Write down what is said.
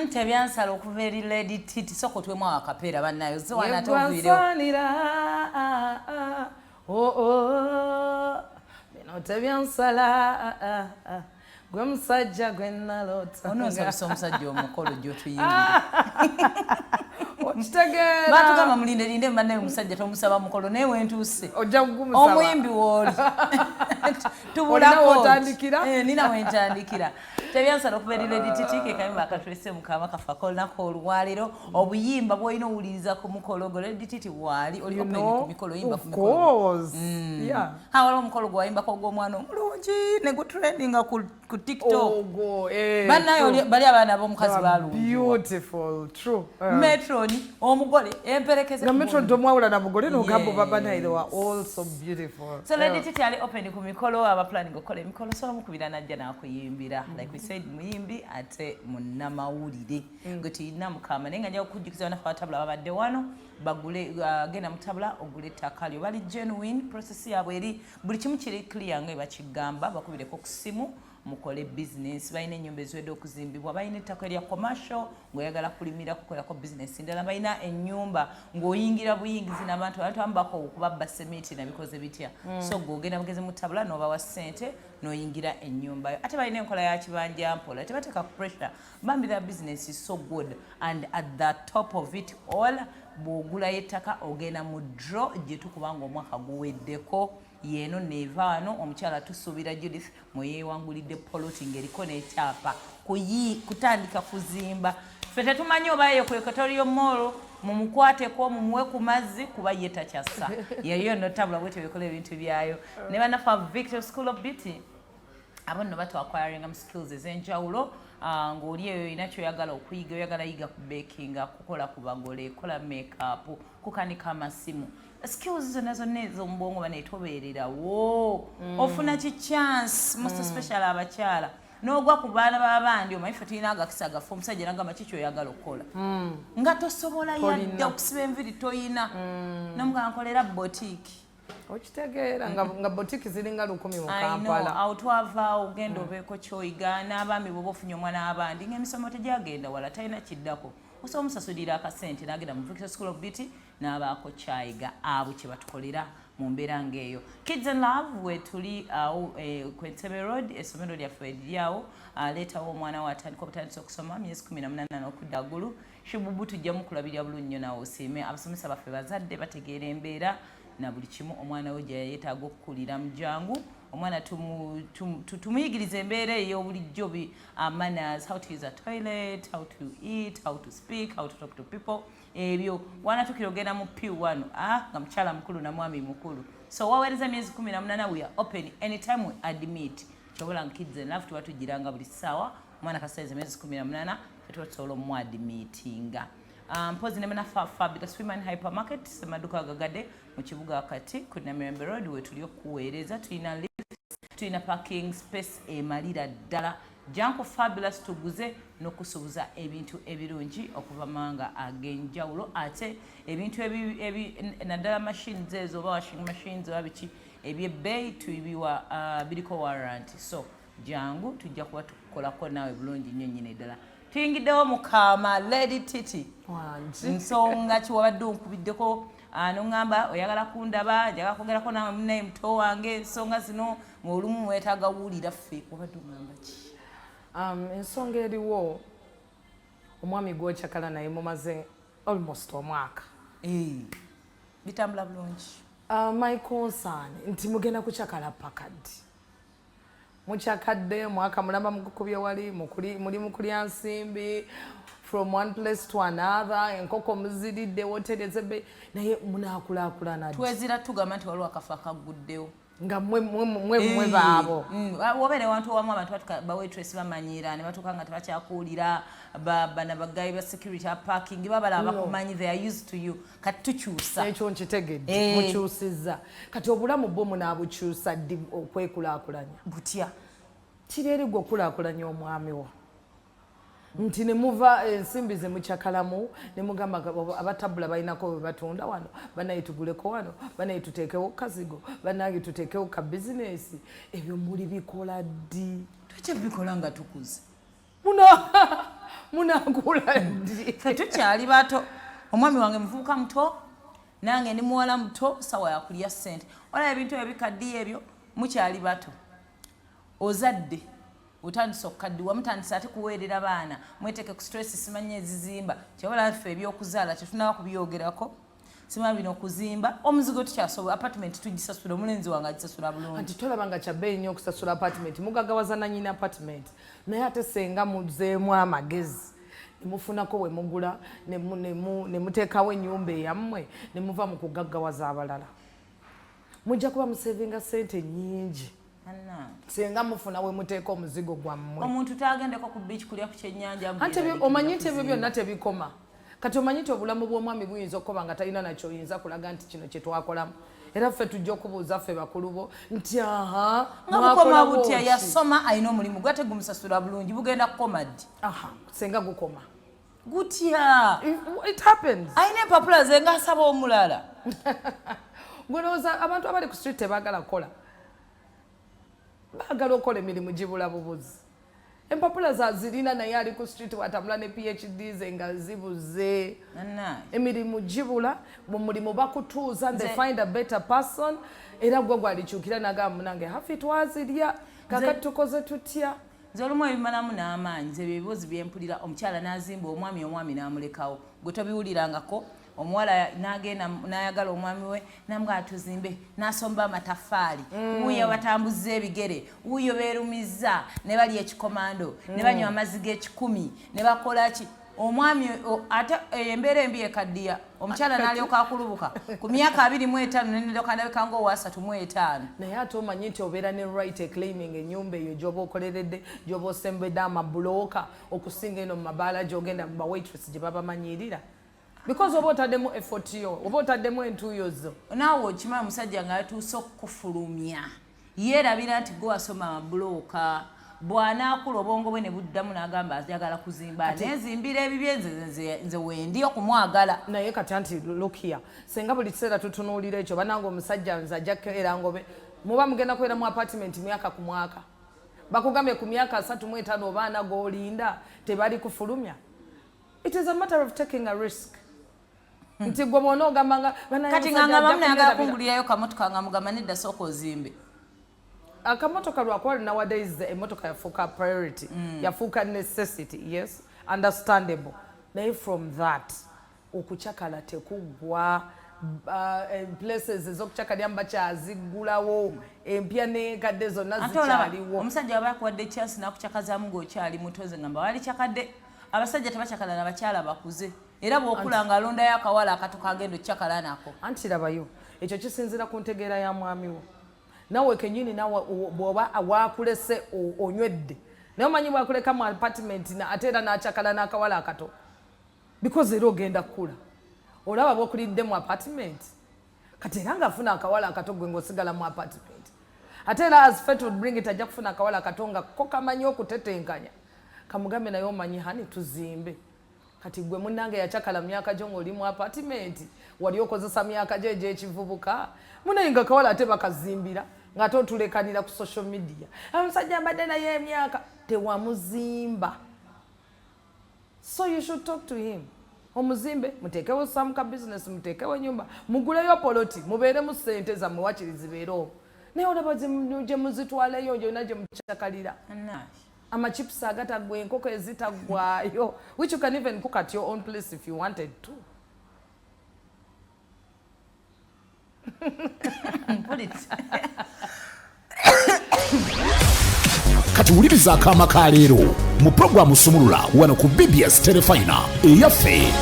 Tebyansala okuva eri Lady Titie soko twemu akapeera bannayo zo wana tovirio bino tebyansala gwe musajja gwe nalota ono nsabisa omusajja omukolo gy'otuyimbira okitegeera batugamba mulinde bannaye omusajja tomusaba mukolo naye wentuuse ojja kugumusaba omuyimbi wooli nina wentandikira tebyansala okuva eri Lady Titie ke kayimba akatulese mukama kafa kolunaku olwaliro obuyimba bwolina owuliriza ku mukolo gwo Lady Titie waali oli open ku mikolo yimba ku mikolo hawala omukolo gwe wayimbako ogw'omwana omulungi ne gutrendinga ku TikTok bannaye bali abaana b'omukazi balungi metroni omugole emperekeze metron tomwawula na mugole n'ogamba baba naye they were all so beautiful so Lady Titie ali open ku mikolo aba planning okukola emikolo so omukubira najja n'akuyimbira like we said muyimbi ate munnamawulire gwe tuyina mukama naye nga njaga okujjukiza banafe abatabula babadde wano bagule genda mutabula ogule ettaka lyo bali genuine process yabwe eri buli kimu kiri clear nga bakigamba bakubireko ku simu mukole business bayina ennyumba eziwedde okuzimbibwa bayina ettaka erya commercial ng'oyagala kulimira kukolako business ndala bayina ennyumba ng'oyingira buyingizi n'abantu ambako okubabba semiti nabikoze bitya so g'ogenda bugezi mutabula n'obawa ssente n'oyingira ennyumba yo ate balina enkola ya kibanja mpola tebateeka pressure bambi their business is so good and at the top of it all bw'ogulayo ettaka ogenda mu draw gye tukubanga omwaka guweddeko yeno neva wano omukyala tusuubira Judith mweyeewangulidde poloti ng'eriko n'ekyapa kutandika kuzimba ffe tetumanyi oba ye ku Equatorial Mall mumukwateko mumuwe ku mazzi kuba ye takyassa yeyo no tabula bwete bikola ebintu byayo ne banafa Victor School of Beauty abo nno batwakwayaringa mu skills ez'enjawulo ng'oli eyo olina kyoyagala okuyiga oyagala yiga ku bakinga kukola ku bagole kola makeup kukanika amasimu skills zonna zonna ez'omubwongo baneetobeererawo ofuna ki chance most especially abakyala n'ogwa ku baana b'abandi omanyi ffe tulina agakisa gaffe omusajja nagamba ki kyoyagala okukola nga tosobola yadde okusiba enviri toyina nomugamba nkolera boutique okitegeera nga boutique ziringa 1000 mu Kampala awo twavaawo ogenda obeeko kyoyiga n'abaami bwoba ofunye omwana w'abandi ng'emisomo tegyagenda wala talina kiddako osobola omusasulira akasente n'agenda mu Victor School of Beauty n'abaako kyayiga abo kye batukolera mu mbeera ng'eyo Kids and Love we tuli awo ku Entebbe Road essomero lyaffe eryawo leetawo omwana we atandika obutandisa okusoma myezi 18 n'okudda waggulu Shibubu tujja mukulabirira bulungi nnyo nawe osiime abasomesa baffe bazadde bategeera embeera na buli kimu omwana we gye yeetaaga okukulira mu jangu omwana tumuyigiriza embeera ey'obulijjo manners how to use a toilet how to eat how to speak how to talk to people ebyo wanatukira ogenda mu P1 nga mukyala mukulu na mwami mukulu so waweereza myezi 18 we are open anytime we admit kyobola Kids and Love tuba tugiranga buli ssaawa omwana kasaiza myezi 18 fetuba tusobola omuadmitinga mpozi ne banafa Fabulous Women Hypermarket semaduka gagadde mu kibuga kati ku Namirembe Road we tuli okuweereza tulina parking space emalira ddala Janko Fabulous tuguze n'okusuubuza ebintu ebirungi okuva manga ag'enjawulo ate ebintu naddala machines ezo oba washing machines oba biki ebyebbeeyi tubiwa biriko warranty so jangu tujja kuba tukolako naawe bulungi nnyo nnyini ddala tuyingiddewo mukama Lady Titie nsonga kiwabadde onkubiddeko n'oŋŋamba oyagala kundaba njagala kwogerako naawe munnaye muto wange ensonga zino olumu weetaaga wuulira ffe wabadde oŋŋamba ki ensonga eriwo omwami gwokyakala naye mumaze almost omwaka bitambula bulungi my concern nti mugenda kukyakala pakaddi mukyakadde mwaka mulamba mukukubye wali muli mukulya nsimbi from one place to another enkoko muziridde woteri ezebbe naye munaakulaakulana twezira tugamba nti waliwo akafa akaguddewo nga mwe baabo wobeere wantu owamu abantu bawaitress bamanyira ne batuuka nga tebakyakuwulira bana bagayi ba security parking babalaba bakumanyi they are used to you kati tukyusa ekyo nkitegedde mukyusizza kati obulamu bwo munaabukyusa ddi okwekulaakulanya butya kireeri gwe okulaakulanya omwami wo nti ne muva ensimbi ze mukyakalamu ne mugamba abatabula balinako bwe batunda wano banaye tuguleko wano banaye tuteekewo kazigo banaye tuteekewo ka bizinesi ebyo muli bikola ddi tukyebikola nga tukuze munakula ndi ffe tukyali bato omwami wange muvubuka muto nange ndi muwala muto sawa yakulya ssente olaba ebintu ebikaddiyo ebyo mukyali bato ozadde otandisa okukaddiwa mutandisa ate kuweerera baana mweteke ku stress simanye ezizimba kyabala ffe ebyokuzaala tetunaba kubyogerako sima bino okuzimba omuzigo tukyasobola apartment tugisasula omulenzi wange agisasula bulungi anti tolaba nga kyabbeeyi nnyo okusasula apartment mugagawaza nanyina apartment naye ate senga muzeemu amagezi nemufunako we mugula nemuteekawo ennyumba eyammwe nemuva mu kugaggawaza abalala mujja kuba musevinga ssente nnyingi senga mufuna we muteeka omuzigo gwammwe omuntu tagendeko ku beach kulya ku kyennyanja anti omanyi nti ebyo byonna tebikoma kati omanyi nti obulamu bw'omwami buyinza okuba nga talina nakyo oyinza kulaga nti kino kye twakolamu era ffe tujja okubuuza ffe bakulu bo nti aha nga bukoma butya yasoma alina omulimu gwate gumusasula bulungi bugenda kukoma ddi senga gukoma gutya it happens alina empapula ze nga asaba omulala gwelowooza abantu abali ku street tebaagala kukola baagala okukola emirimu gibula bubuzi empapula zazirina naye ali ku street watambula ne PhD ze nga zibuze emirimu gibula mu mulimu bakutuuza they find a better person era gwe gwalikyukira nagamba munange Haffy twazirya kakati tukoze tutya nze olumu ebimalamu n'amaanyi ze ebibuuzi byempulira omukyala n'azimba omwami n'amulekawo gwe tobiwulirangako omuwala n'agenda n'ayagala omwami we namugala tuzimbe n'asomba amatafaali wuuyo batambuza ebigere wuuyo beerumiza ne bali ekikomando ne banywa amazzi g'ekikumi ne bakola ki omwami ate embeera embi ekaddiya omukyala n'alyoka akulubuka ku myaka 25 n'endyoka ndabika ng'owa 35 naye ate omanyi nti obeera ne right eclaiming ennyumba eyo gy'oba okoleredde gy'oba osembedde amabulooka okusinga eno mu mabaala gy'ogenda mu bawaitress gye babamanyirira because oba otaddemu effort yo oba otaddemu entuuyo zo naawe okimanyi omusajja nga yatuuse okukufulumya yeerabira nti gwe wasoma amabulooka bw'anaakula obwongo bwe ne buddamu n'agamba ayagala kuzimba nezimbira ebibye nze wendi okumwagala naye kati anti lokia senga buli kiseera tutunuulira ekyo bananga omusajja nze ajja kukeera ngobe muba mugenda kubeera mu apartment myaka ku mwaka bakugambye ku myaka 35 oba 4 g'olinda tebali kufulumya. It is a matter of taking a risk. Nti gwe bona ogamba nga kati nganga bamnaga kungulirayo kamotoka nga mugamba nedda soko ozimbe. Akamotoka lwakuba nowadays emotoka yafuuka priority, yafuuka necessity, yes, understandable. Naye from that okuchakala tekugwa places ezokuchakalya mbakyazigulawo empya nekadde zonna zikyaliwo. Omusajja aba yakuwadde chance nakuchakazamu ng'okyali mutoze ngamba wali chakadde abasajja tebachakala n'abakyala bakuze era bw'okula nga alondayo akawala akatoka agenda okyakala nako. Anti labayo ekyo kisinzira ku ntegeera ya mwami wo. Nawe kenyini nawe bwoba waakulese onywedde naye omanyi bwakuleka mu apartment ate era n'akyakala n'akawala akato because era ogenda kukula olaba bwokulidde mu apartment kati era ng'afuna akawala akato gwe ng'osigala mu apartment ate era as fate would bring it ajja kufuna akawala akato nga ko kamanyi okutetenkanya kamugambe naye omanyi hani tuzimbe kati gwe munnange yakyakala myaka gyo ng'oli mu apartment wali okozesa myaka gyo egy'ekivubuka munaye nga kawala ate bakazimbira ng'ate otulekanira ku social media omusajja mbadde naye emyaka tewamuzimba. So you should talk to him. Omuzimbe muteekewo samuka business muteekewo nyumba muguleyo poloti mubeere mu ssente zammwe wakiri zibeerewo naye olaba gye muzitwaleyo gyonna gye mukyakalira amachips agatagwa enkoko ezitagwayo which you can even cook at your own place if you wanted to. Kati wuliriza Akaama ka leero mu programu Sumulula wano ku BBS Telefina eyaffe.